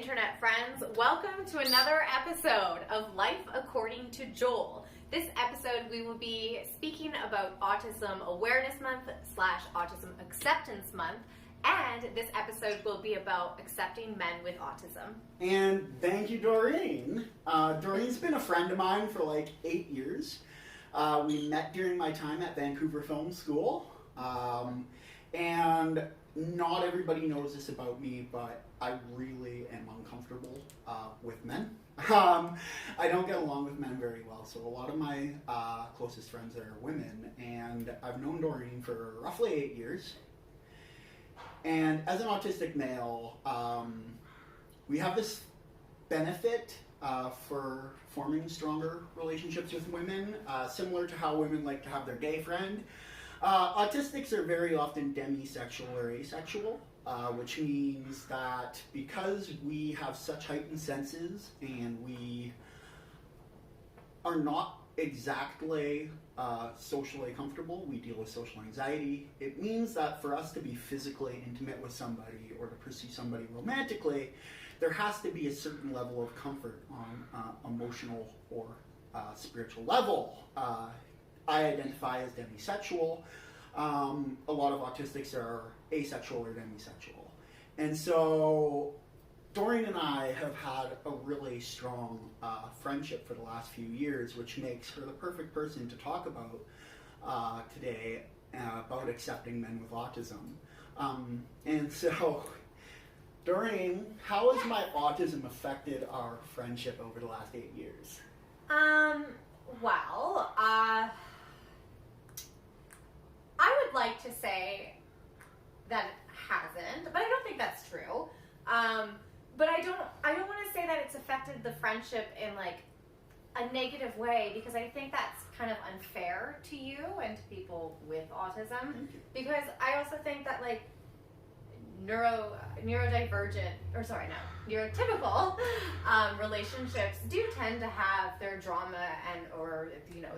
internet friends. Welcome to another episode of Life According to Joel. This episode we will be speaking about Autism Awareness Month / Autism Acceptance Month, and this episode will be about accepting men with autism. And thank you, Doreen. Doreen's been a friend of mine for like 8 years. We met during my time at Vancouver Film School. And not everybody knows this about me, but I really am uncomfortable with men. I don't get along with men very well, so a lot of my closest friends are women, and I've known Doreen for roughly 8 years. And as an autistic male, we have this benefit for forming stronger relationships with women, similar to how women like to have their gay friend. Autistics are very often demisexual or asexual, which means that because we have such heightened senses and we are not exactly socially comfortable, we deal with social anxiety, it means that for us to be physically intimate with somebody or to pursue somebody romantically, there has to be a certain level of comfort on emotional or spiritual level. I identify as demisexual. A lot of autistics are asexual or demisexual. And so Doreen and I have had a really strong friendship for the last few years, which makes her the perfect person to talk about today about accepting men with autism. And so, Doreen, how has my autism affected our friendship over the last 8 years? Well, I would like to say that it hasn't, but I don't think that's true. But I don't want to say that it's affected the friendship in like a negative way, because I think that's kind of unfair to you and to people with autism. Because I also think that like neurotypical relationships do tend to have their drama and or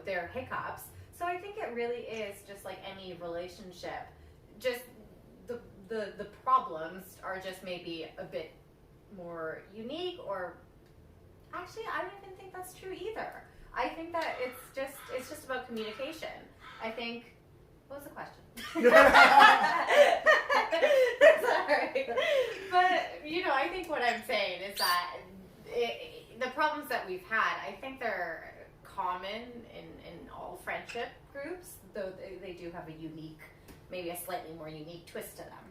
their hiccups. So I think it really is just like any relationship. Just the problems are just maybe a bit more unique, or actually I don't even think that's true either. I think that it's just about communication. I think, what was the question? Sorry. But I think what I'm saying is that the problems that we've had, I think they're common in all friendship groups, though they do have a unique, maybe a slightly more unique twist to them.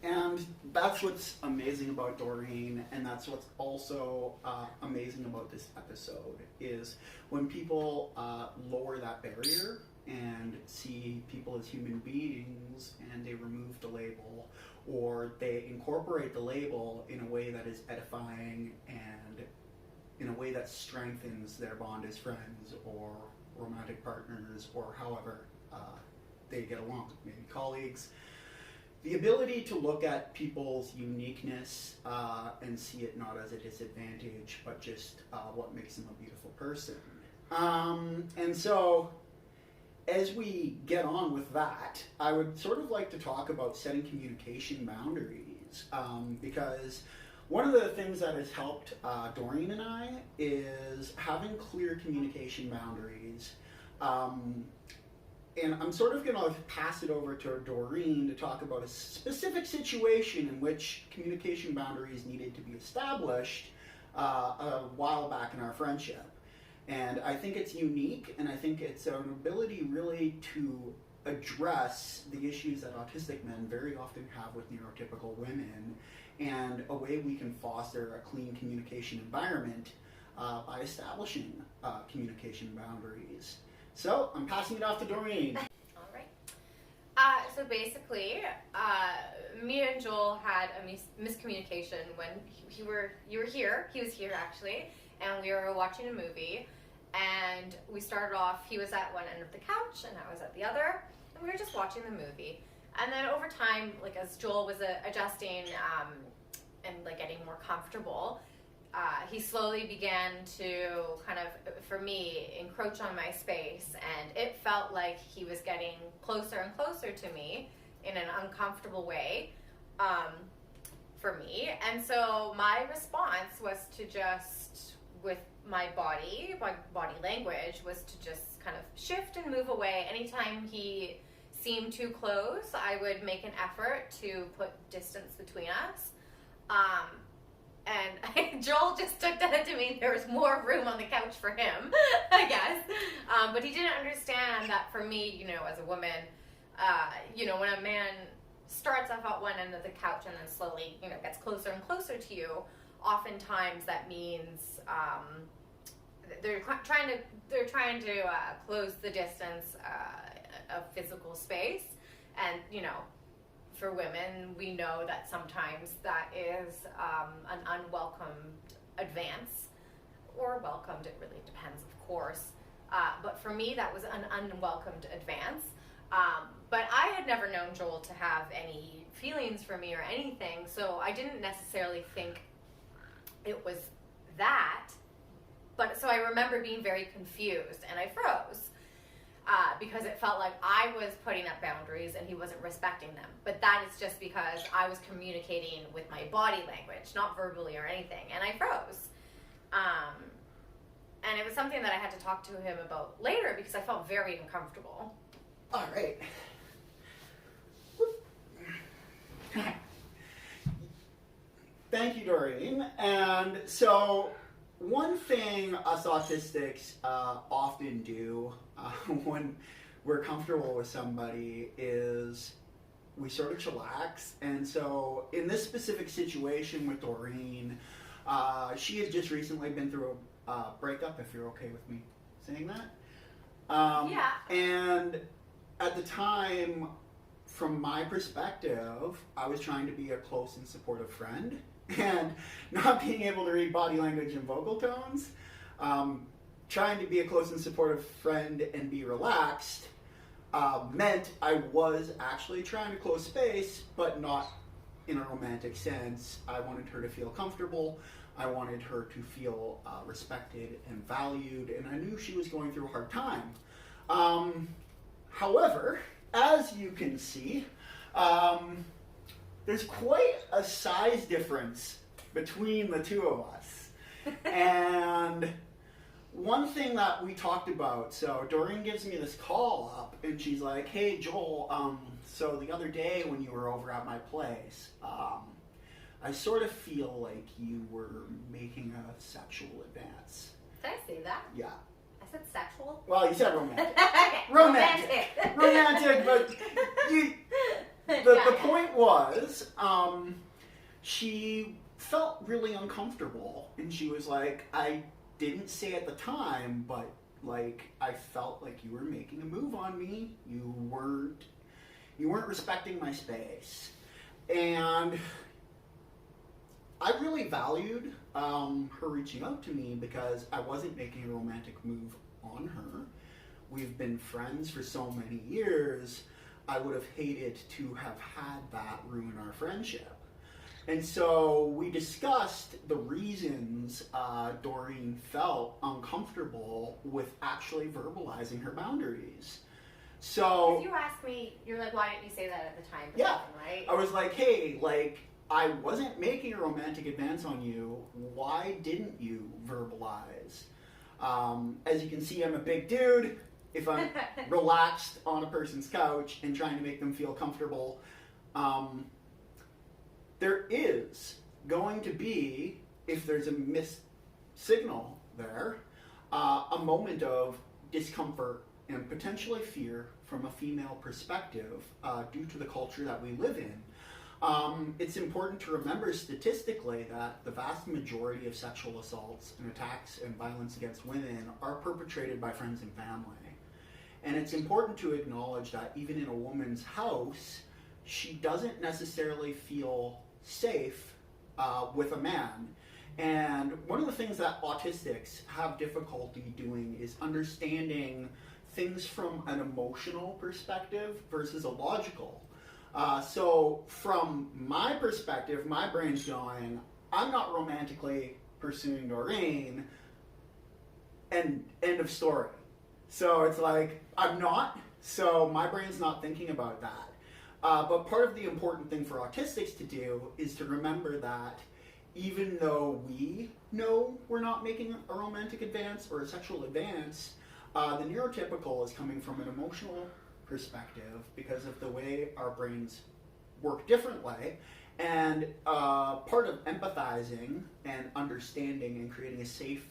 And that's what's amazing about Doreen, and that's what's also amazing about this episode, is when people lower that barrier and see people as human beings, and they remove the label, or they incorporate the label in a way that is edifying and in a way that strengthens their bond as friends or romantic partners, or however they get along, maybe colleagues. The ability to look at people's uniqueness and see it not as a disadvantage, but just what makes them a beautiful person. And so, as we get on with that, I would sort of like to talk about setting communication boundaries, because one of the things that has helped Doreen and I is having clear communication boundaries. And I'm sort of going to pass it over to Doreen to talk about a specific situation in which communication boundaries needed to be established a while back in our friendship. And I think it's unique, and I think it's an ability really to address the issues that autistic men very often have with neurotypical women, and a way we can foster a clean communication environment by establishing communication boundaries. So, I'm passing it off to Doreen. All right. So basically, me and Joel had a miscommunication when you were here. He was here actually, and we were watching a movie. And we started off. He was at one end of the couch, and I was at the other, and we were just watching the movie. And then over time, like as Joel was adjusting and like getting more comfortable, he slowly began to kind of, for me, encroach on my space, and it felt like he was getting closer and closer to me in an uncomfortable way. for me. And so my response was to just, with my body language, was to just kind of shift and move away. Anytime he seemed too close, I would make an effort to put distance between us. And Joel just took that to mean there was more room on the couch for him, I guess. But he didn't understand that for me, you know, as a woman, you know, when a man starts off at one end of the couch and then slowly, you know, gets closer and closer to you, oftentimes that means they're trying to close the distance of physical space. And, you know, for women, we know that sometimes that is an unwelcomed advance, or welcomed, it really depends, of course. But for me, that was an unwelcomed advance. But I had never known Joel to have any feelings for me or anything, so I didn't necessarily think it was that. But so I remember being very confused, and I froze. Because it felt like I was putting up boundaries and he wasn't respecting them. But that is just because I was communicating with my body language, not verbally or anything. And I froze. And it was something that I had to talk to him about later because I felt very uncomfortable. All right. Thank you, Doreen. And so one thing us autistics often do when we're comfortable with somebody is we sort of chillax. And so in this specific situation with Doreen, she has just recently been through a breakup, if you're okay with me saying that. Yeah. And at the time, from my perspective, I was trying to be a close and supportive friend, and not being able to read body language and vocal tones, trying to be a close and supportive friend and be relaxed meant I was actually trying to close space, but not in a romantic sense. I wanted her to feel comfortable. I wanted her to feel respected and valued, and I knew she was going through a hard time. However, as you can see, there's quite a size difference between the two of us. And one thing that we talked about, so Doreen gives me this call up and she's like, hey Joel, so the other day when you were over at my place, I sort of feel like you were making a sexual advance. Did I say that? Yeah. I said sexual? Well, you said romantic. Okay. Romantic. Romantic, but the point was, she felt really uncomfortable, and she was like, I didn't say at the time, but like I felt like you were making a move on me. You weren't respecting my space, and I really valued her reaching out to me because I wasn't making a romantic move on her. We've been friends for so many years. I would have hated to have had that ruin our friendship. And so we discussed the reasons Doreen felt uncomfortable with actually verbalizing her boundaries. So you asked me, you're like, why didn't you say that at the time? Yeah. Right? I was like, hey, like, I wasn't making a romantic advance on you. Why didn't you verbalize? As you can see, I'm a big dude. If I'm relaxed on a person's couch and trying to make them feel comfortable, there is going to be, if there's a missed signal there, a moment of discomfort and potentially fear from a female perspective due to the culture that we live in. It's important to remember statistically that the vast majority of sexual assaults and attacks and violence against women are perpetrated by friends and family. And it's important to acknowledge that even in a woman's house, she doesn't necessarily feel safe with a man. And one of the things that autistics have difficulty doing is understanding things from an emotional perspective versus a logical. So from my perspective, my brain's going, I'm not romantically pursuing Doreen, and end of story. So it's like, I'm not, so my brain's not thinking about that. But part of the important thing for autistics to do is to remember that even though we know we're not making a romantic advance or a sexual advance, the neurotypical is coming from an emotional perspective because of the way our brains work differently. And part of empathizing and understanding and creating a safe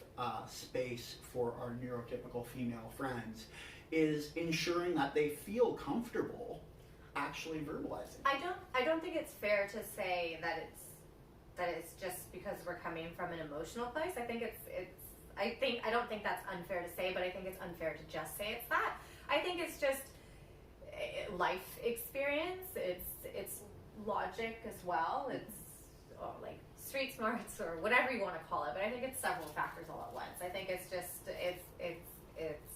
space for our neurotypical female friends is ensuring that they feel comfortable actually verbalizing. I don't think it's fair to say that it's just because we're coming from an emotional place. I don't think that's unfair to say, but I think it's unfair to just say it's that. I think it's just life experience. It's logic as well. It's like street smarts or whatever you want to call it. But I think it's several factors all at once. I think it's just it's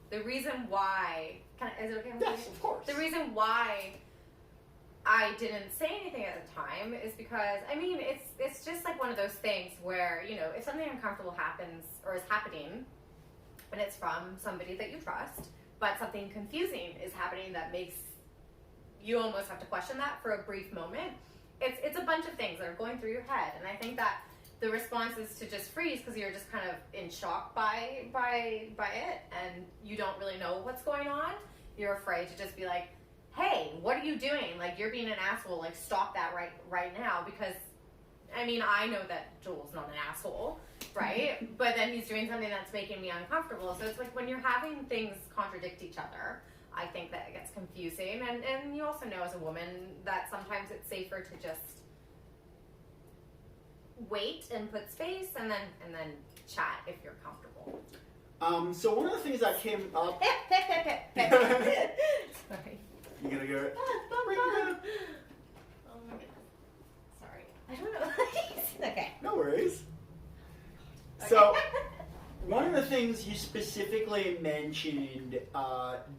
the reason why. Is it okay? Yes, of course. The reason why I didn't say anything at the time is because, I mean, it's just like one of those things where, you know, if something uncomfortable happens or is happening and it's from somebody that you trust, but something confusing is happening that makes you almost have to question that for a brief moment, it's a bunch of things that are going through your head. And I think that the response is to just freeze because you're just kind of in shock by it and you don't really know what's going on. You're afraid to just be like, hey, what are you doing? Like, you're being an asshole. Like, stop that right now. Because, I mean, I know that Joel's not an asshole, right? But then he's doing something that's making me uncomfortable. So it's like when you're having things contradict each other, I think that it gets confusing. And you also know as a woman that sometimes it's safer to just wait and put space and then chat if you're comfortable. So one of the things that came up... Sorry. You gonna go... Oh my goodness. Sorry. I don't know. Okay. No worries. Okay. So, one of the things you specifically mentioned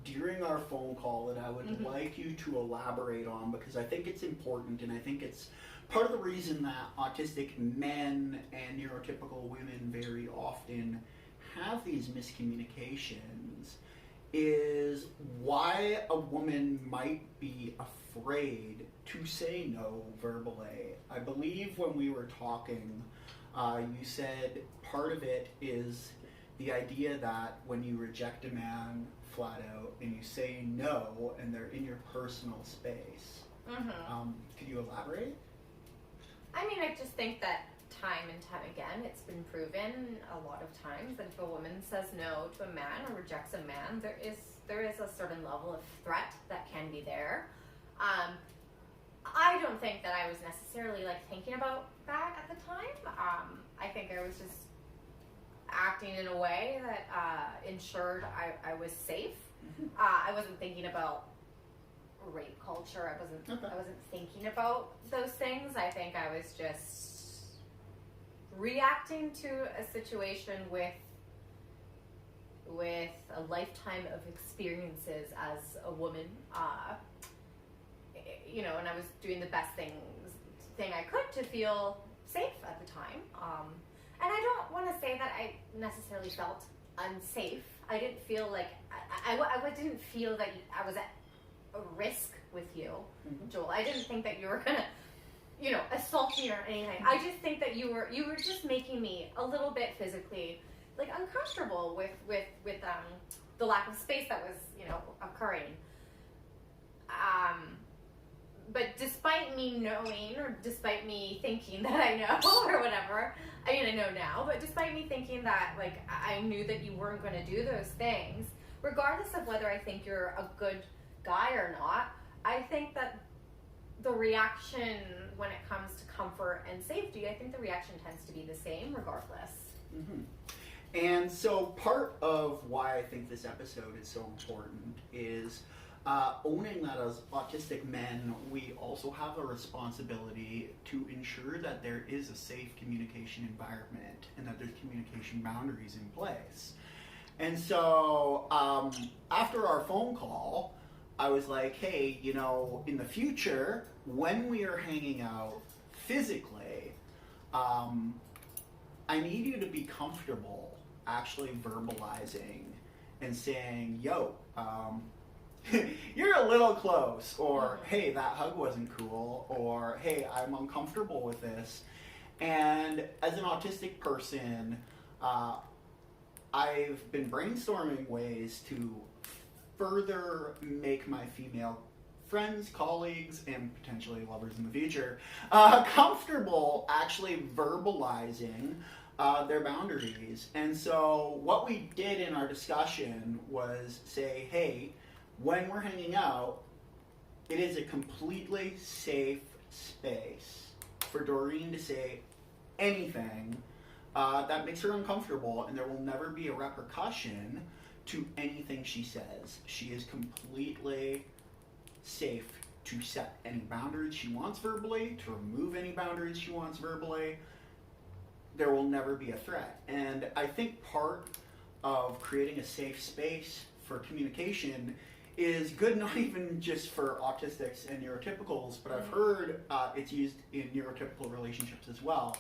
during our phone call that I would like you to elaborate on, because I think it's important and I think it's part of the reason that autistic men and neurotypical women very often have these miscommunications, is why a woman might be afraid to say no verbally. I believe when we were talking, you said part of it is the idea that when you reject a man flat out and you say no and they're in your personal space. Could you elaborate? I mean, I just think that time and time again, it's been proven a lot of times that if a woman says no to a man or rejects a man, there is a certain level of threat that can be there. I don't think that I was necessarily like thinking about that at the time. I think I was just acting in a way that ensured I was safe. I wasn't thinking about rape culture. I wasn't thinking about those things. I think I was just reacting to a situation with a lifetime of experiences as a woman, you know, and I was doing the best thing I could to feel safe at the time. And I don't want to say that I necessarily felt unsafe. I didn't feel like I didn't feel that I was at a risk with you, Joel. I didn't think that you were gonna, you know, assault me or anything. I just think that you were just making me a little bit physically like uncomfortable with the lack of space that was, you know, occurring. But despite me knowing, or despite me thinking that I know, or whatever, I mean, I know now, but despite me thinking that, like, I knew that you weren't going to do those things, regardless of whether I think you're a good guy or not, I think that the reaction when it comes to comfort and safety, I think the reaction tends to be the same regardless. And so part of why I think this episode is so important is owning that as autistic men, we also have a responsibility to ensure that there is a safe communication environment and that there's communication boundaries in place. And so after our phone call, I was like, hey, you know, in the future, when we are hanging out physically, I need you to be comfortable actually verbalizing and saying, yo, you're a little close, or hey, that hug wasn't cool, or hey, I'm uncomfortable with this. And as an autistic person, I've been brainstorming ways to further make my female friends, colleagues, and potentially lovers in the future comfortable actually verbalizing their boundaries. And so what we did in our discussion was say, hey, when we're hanging out, it is a completely safe space for Doreen to say anything that makes her uncomfortable, and there will never be a repercussion to anything she says. She is completely safe to set any boundaries she wants verbally, to remove any boundaries she wants verbally. There will never be a threat. And I think part of creating a safe space for communication is good, not even just for autistics and neurotypicals, but I've heard it's used in neurotypical relationships as well,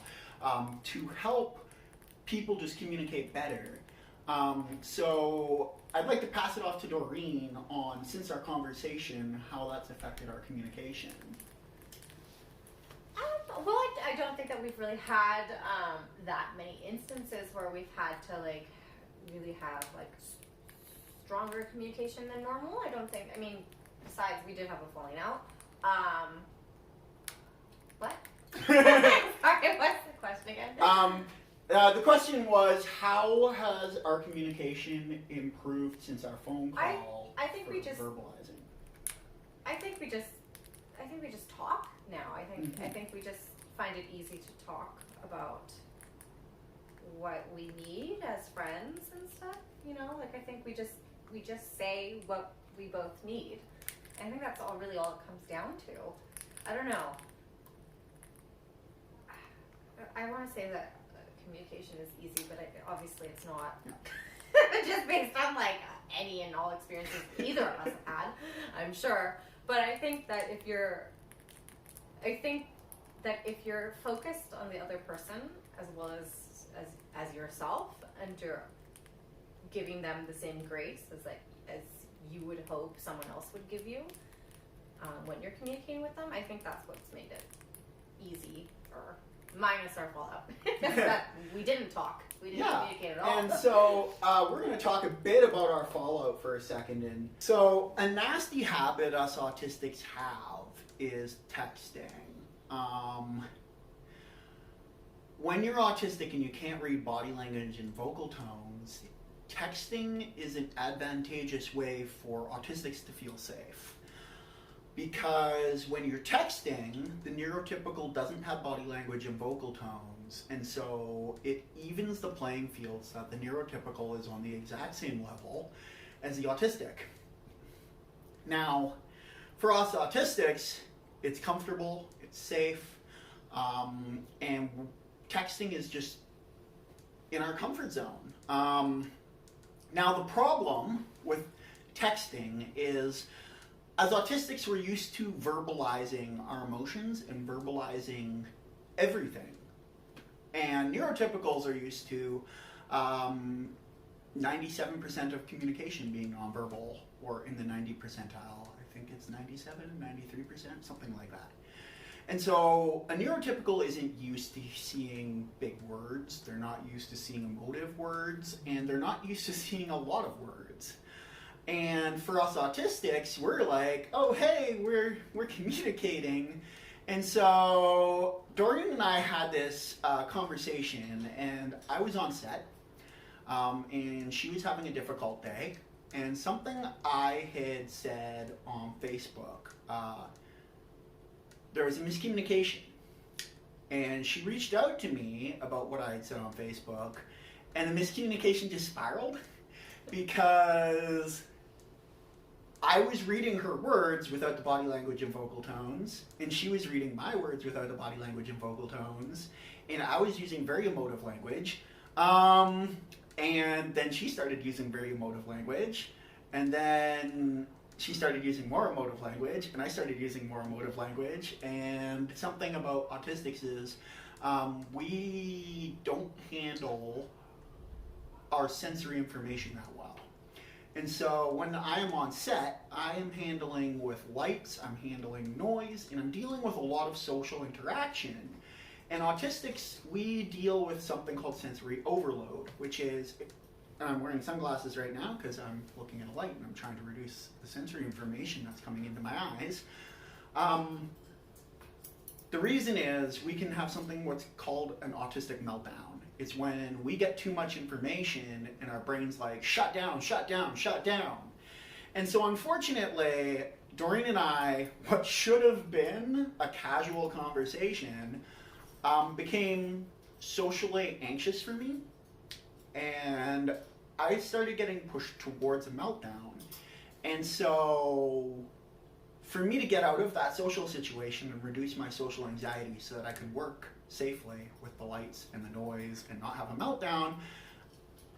to help people just communicate better. So I'd like to pass it off to Doreen on, since our conversation, how that's affected our communication. Well, I don't think that we've really had that many instances where we've had to like really have like stronger communication than normal. I don't think. I mean, besides we did have a falling out. What? Sorry, what's the question again? The question was, how has our communication improved since our phone call? I think we just verbalizing. I think we just talk now. I think we just find it easy to talk about what we need as friends and stuff. You know, like I think we just say what we both need. I think that's all it comes down to. I don't know. I want to say that communication is easy, but obviously it's not. Just based on like any and all experiences either of us have had, I'm sure. But I think that if you're focused on the other person as well as yourself, and you're giving them the same grace as you would hope someone else would give you when you're communicating with them, I think that's what's made it easy, or minus our fallout. That we didn't talk. We didn't communicate at all. And so we're going to talk a bit about our fallout for a second. And so a nasty habit us autistics have is texting. When you're autistic and you can't read body language and vocal tones, texting is an advantageous way for autistics to feel safe. Because when you're texting, the neurotypical doesn't have body language and vocal tones, and so it evens the playing field so that the neurotypical is on the exact same level as the autistic. Now, for us autistics, it's comfortable, it's safe, and texting is just in our comfort zone. Now, the problem with texting is, as autistics, we're used to verbalizing our emotions and verbalizing everything. And neurotypicals are used to 97% of communication being nonverbal, or in the 90 percentile. I think it's 97, 93%, something like that. And so a neurotypical isn't used to seeing big words, they're not used to seeing emotive words, and they're not used to seeing a lot of words. And for us autistics, we're like, oh hey, we're communicating. And so Doreen and I had this conversation, and I was on set, and she was having a difficult day, and something I had said on Facebook, there was a miscommunication, and she reached out to me about what I had said on Facebook, and the miscommunication just spiraled because I was reading her words without the body language and vocal tones, and she was reading my words without the body language and vocal tones, and I was using very emotive language, and then she started using very emotive language, and then she started using more emotive language, and I started using more emotive language. And something about autistics is we don't handle our sensory information that well. And so when I am on set, I am handling with lights, I'm handling noise, and I'm dealing with a lot of social interaction. And autistics, we deal with something called sensory overload, which is, and I'm wearing sunglasses right now because I'm looking at a light and I'm trying to reduce the sensory information that's coming into my eyes. The reason is we can have something what's called an autistic meltdown. It's when we get too much information and our brain's like, shut down, shut down, shut down. And so unfortunately, Doreen and I, what should have been a casual conversation, became socially anxious for me. And I started getting pushed towards a meltdown. And so for me to get out of that social situation and reduce my social anxiety so that I could work safely with the lights and the noise and not have a meltdown,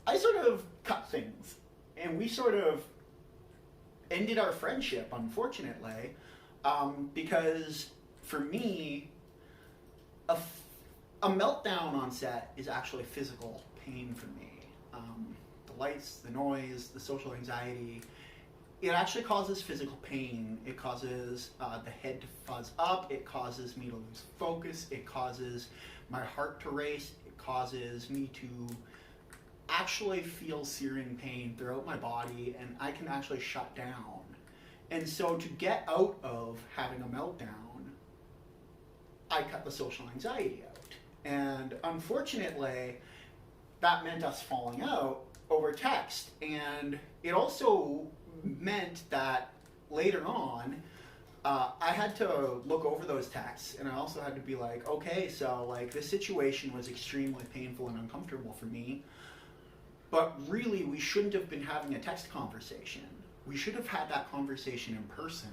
I sort of cut things. And we sort of ended our friendship, unfortunately, because for me, a meltdown on set is actually physical pain for me. The lights, the noise, the social anxiety, it actually causes physical pain. It causes the head to fuzz up. It causes me to lose focus. It causes my heart to race. It causes me to actually feel searing pain throughout my body, and I can actually shut down. And so to get out of having a meltdown, I cut the social anxiety out. And unfortunately, that meant us falling out over text. And it also meant that later on, I had to look over those texts, and I also had to be like, okay, so like this situation was extremely painful and uncomfortable for me, but really we shouldn't have been having a text conversation. We should have had that conversation in person.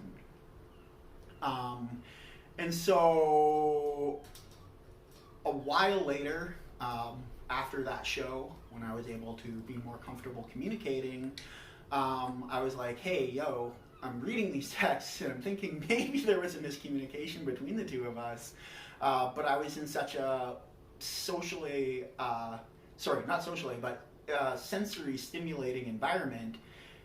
And so a while later, after that show, when I was able to be more comfortable communicating, I was like, hey, yo, I'm reading these texts and I'm thinking maybe there was a miscommunication between the two of us, but I was in such a socially, sensory stimulating environment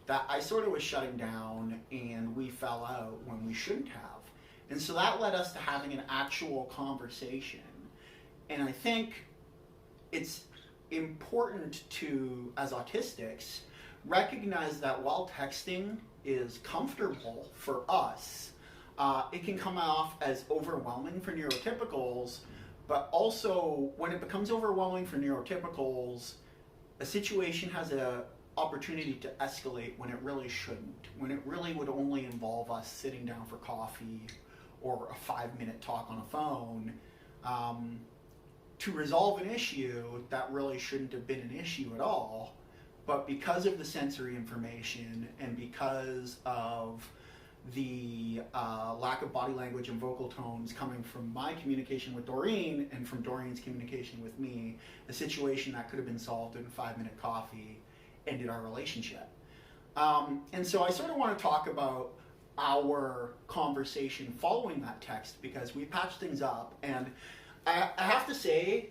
that I sort of was shutting down and we fell out when we shouldn't have. And so that led us to having an actual conversation. And I think it's important to, as autistics, recognize that while texting is comfortable for us, it can come off as overwhelming for neurotypicals, but also when it becomes overwhelming for neurotypicals, a situation has an opportunity to escalate when it really shouldn't, when it really would only involve us sitting down for coffee or a 5-minute talk on a phone to resolve an issue that really shouldn't have been an issue at all. But because of the sensory information and because of the lack of body language and vocal tones coming from my communication with Doreen and from Doreen's communication with me, a situation that could have been solved in a 5-minute coffee ended our relationship. And so I sort of want to talk about our conversation following that text because we patched things up. And I have to say,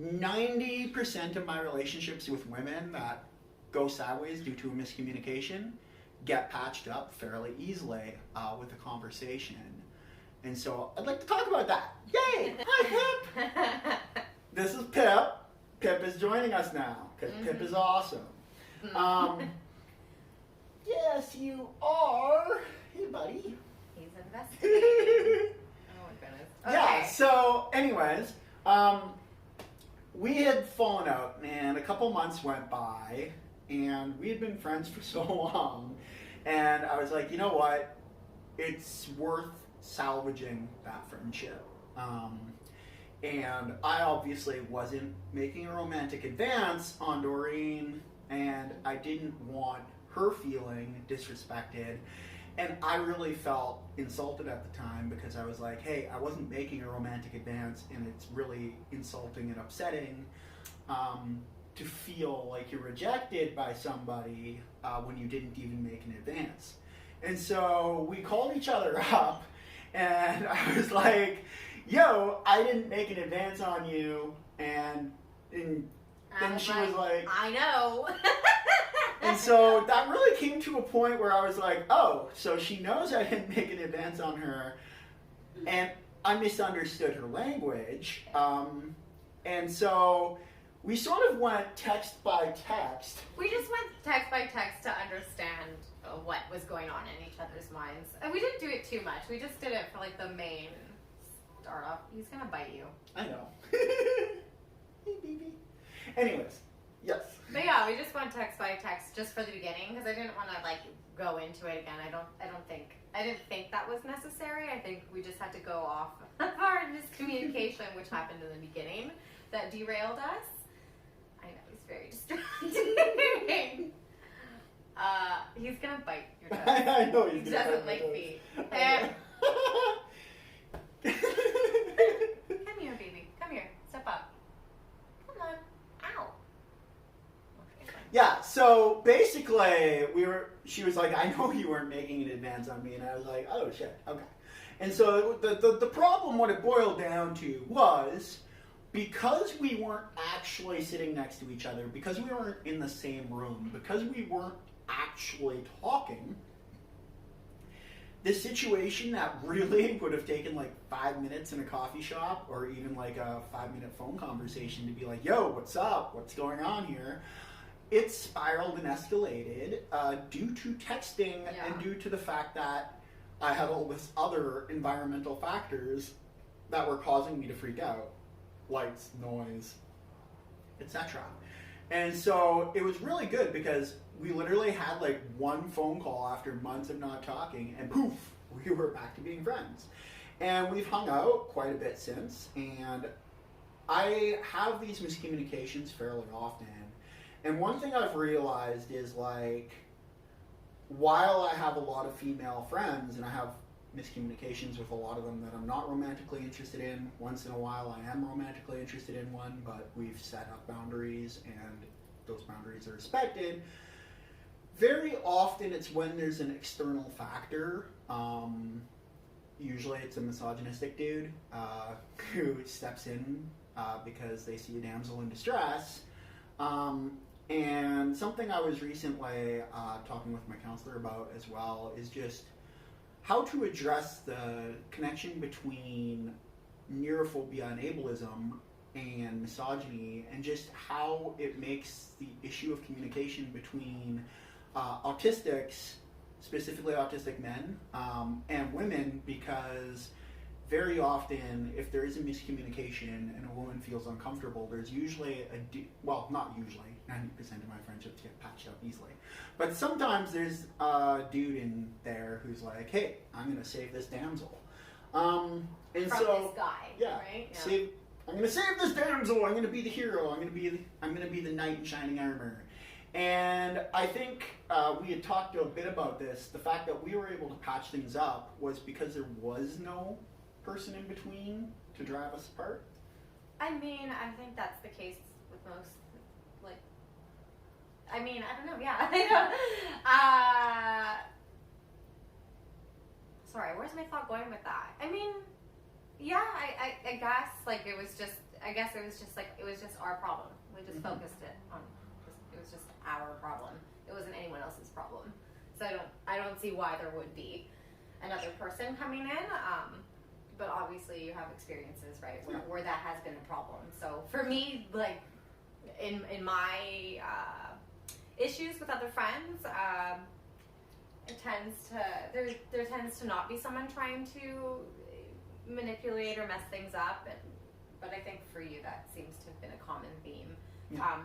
90% of my relationships with women that go sideways due to a miscommunication get patched up fairly easily with a conversation. And so I'd like to talk about that. Yay! Hi, Pip! This is Pip. Pip is joining us now because Pip is awesome. Yes, you are. Hey, buddy. He's investigating. Oh my goodness. Okay. Yeah, so anyways, we had fallen out and a couple months went by and we had been friends for so long, and I was like, you know what, it's worth salvaging that friendship. And I obviously wasn't making a romantic advance on Doreen, and I didn't want her feeling disrespected, and I really felt insulted at the time because I was like, hey, I wasn't making a romantic advance, and it's really insulting and upsetting to feel like you're rejected by somebody when you didn't even make an advance. And so we called each other up, and I was like, yo, I didn't make an advance on you, and then she was like, I know. And so that really came to a point where I was like, oh, so she knows I didn't make an advance on her, and I misunderstood her language. And so we sort of went text by text. We just went text by text to understand what was going on in each other's minds. And we didn't do it too much. We just did it for like the main startup. He's gonna bite you. I know. Hey, baby. Anyways, yes. But yeah, we just went text by text just for the beginning because I didn't want to like go into it again. I didn't think that was necessary. I think we just had to go off of our miscommunication, which happened in the beginning, that derailed us. I know, he's very distracting. He's gonna bite your toes. I know He he's gonna doesn't bite my like toes. feet. Come here, baby. Come here. Step up. Come on. Ow. Okay, fine. Yeah, so basically she was like, I know you weren't making an advance on me, and I was like, oh shit, okay. And so the problem, what it boiled down to was, because we weren't actually sitting next to each other, because we weren't in the same room, because we weren't actually talking, the situation that really would have taken like 5 minutes in a coffee shop, or even like a 5-minute phone conversation to be like, yo, what's up? What's going on here? It spiraled and escalated due to texting and due to the fact that I had all this other environmental factors that were causing me to freak out. Lights, noise, etc. And so it was really good because we literally had like one phone call after months of not talking, and poof, we were back to being friends. And we've hung out quite a bit since, and I have these miscommunications fairly often. And one thing I've realized is, like, while I have a lot of female friends and I have miscommunications with a lot of them that I'm not romantically interested in, once in a while I am romantically interested in one, but we've set up boundaries and those boundaries are respected. Very often it's when there's an external factor. Usually it's a misogynistic dude who steps in because they see a damsel in distress. And something I was recently talking with my counselor about as well is just how to address the connection between neurophobia and ableism and misogyny, and just how it makes the issue of communication between autistics, specifically autistic men, and women, because very often, if there is a miscommunication and a woman feels uncomfortable, there's usually well, not usually, 90% of my friendships get patched up easily. But sometimes there's a dude in there who's like, hey, I'm going to save this damsel. And From so, this guy, yeah, right? Yeah. I'm going to save this damsel. I'm going to be the hero. I'm going to be the knight in shining armor. And I think we had talked a bit about this. The fact that we were able to patch things up was because there was no person in between to drive us apart. I mean, I think that's the case with most, like, I mean, I don't know, yeah. Sorry, where's my thought going with that? I mean, yeah, I guess, like, it was just our problem. We just focused it on, it was just our problem. It wasn't anyone else's problem. So I don't see why there would be another person coming in. But obviously you have experiences, right, where that has been a problem. So for me, like, in my issues with other friends, there tends to not be someone trying to manipulate or mess things up, but I think for you that seems to have been a common theme. Yeah.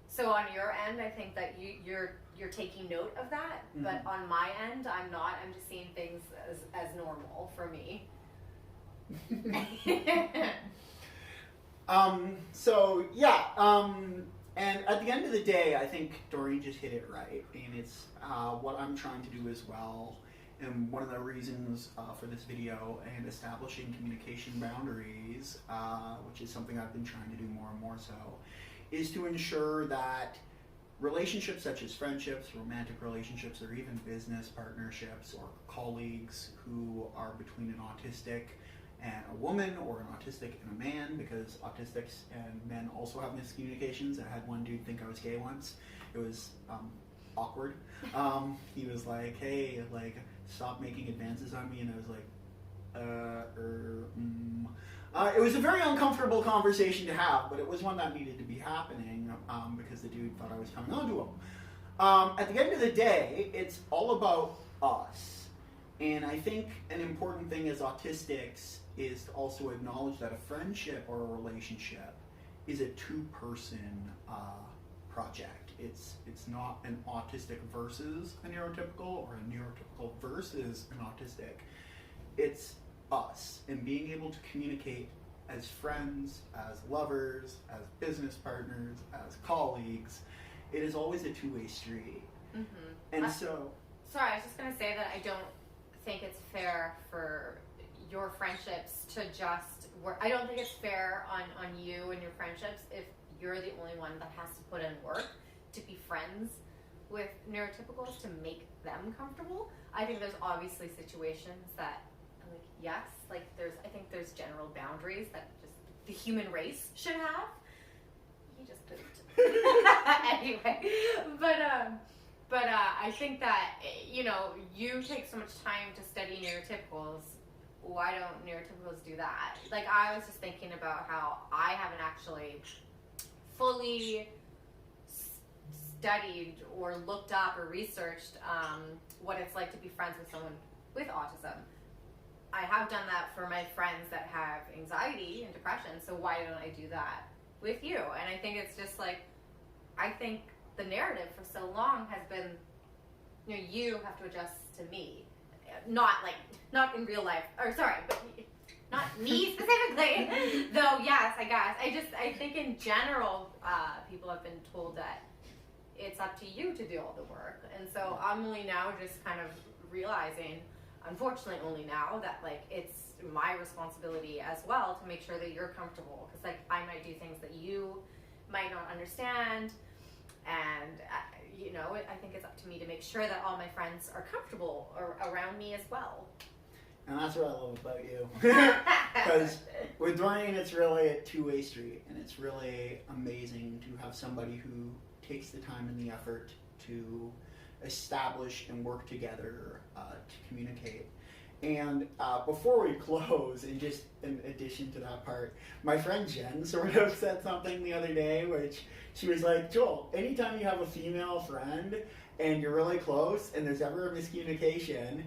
So on your end, I think that you're taking note of that, but on my end, I'm not. I'm just seeing things as normal for me. So yeah, and at the end of the day, I think Doreen just hit it right, and it's what I'm trying to do as well. And one of the reasons for this video and establishing communication boundaries, which is something I've been trying to do more and more so, is to ensure that relationships such as friendships, romantic relationships, or even business partnerships or colleagues who are between an autistic and a woman, or an autistic and a man, because autistics and men also have miscommunications. I had one dude think I was gay once. It was awkward. He was like, hey, like, stop making advances on me, and I was like, it was a very uncomfortable conversation to have, but it was one that needed to be happening because the dude thought I was coming on to him. At the end of the day, it's all about us. And I think an important thing as autistics is to also acknowledge that a friendship or a relationship is a two-person project. It's not an autistic versus a neurotypical or a neurotypical versus an autistic. It's us, and being able to communicate as friends, as lovers, as business partners, as colleagues. It is always a two-way street. Mm-hmm. And so... Sorry, I was just going to say that I don't think it's fair for your friendships to just work. I don't think it's fair on you and your friendships if you're the only one that has to put in work to be friends with neurotypicals to make them comfortable. I think there's obviously situations that, like, yes, like I think there's general boundaries that just the human race should have. You just put it anyway, but I think that, you know, you take so much time to study neurotypicals. Why don't neurotypicals do that? Like, I was just thinking about how I haven't actually fully studied or looked up or researched what it's like to be friends with someone with autism. I have done that for my friends that have anxiety and depression, so why don't I do that with you? And I think it's just like, I think the narrative for so long has been, you know, you have to adjust to me. Not in real life, or sorry, but not me specifically, though, yes, I guess. I think in general, people have been told that it's up to you to do all the work. And so I'm only now just kind of realizing, unfortunately only now, that like it's my responsibility as well to make sure that you're comfortable. Because like I might do things that you might not understand. And, you know, I think it's up to me to make sure that all my friends are comfortable around me as well. And that's what I love about you. Because with Doreen, it's really a two-way street. And it's really amazing to have somebody who takes the time and the effort to establish and work together to communicate. And before we close, and just in addition to that part, my friend Jen sort of said something the other day, which she was like, Joel, anytime you have a female friend and you're really close and there's ever a miscommunication,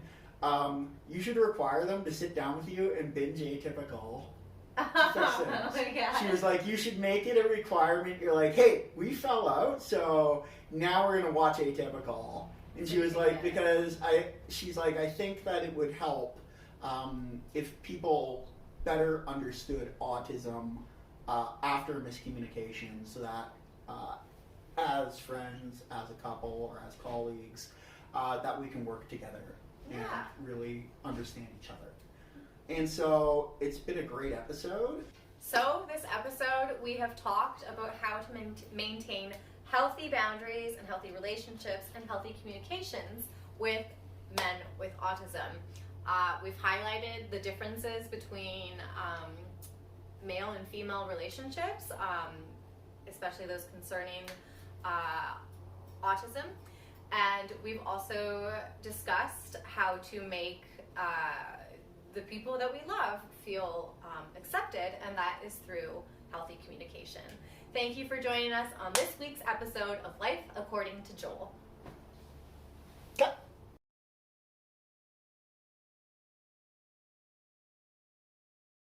you should require them to sit down with you and binge Atypical. She was like, you should make it a requirement. You're like, hey, we fell out, so now we're going to watch Atypical. And she was like, because she's like, I think that it would help if people better understood autism after miscommunication, so that as friends, as a couple, or as colleagues, that we can work together and really understand each other. And so it's been a great episode. So this episode, we have talked about how to maintain healthy boundaries and healthy relationships and healthy communications with men with autism. We've highlighted the differences between male and female relationships, especially those concerning autism. And we've also discussed how to make the people that we love feel accepted, and that is through healthy communication. Thank you for joining us on this week's episode of Life According to Joel.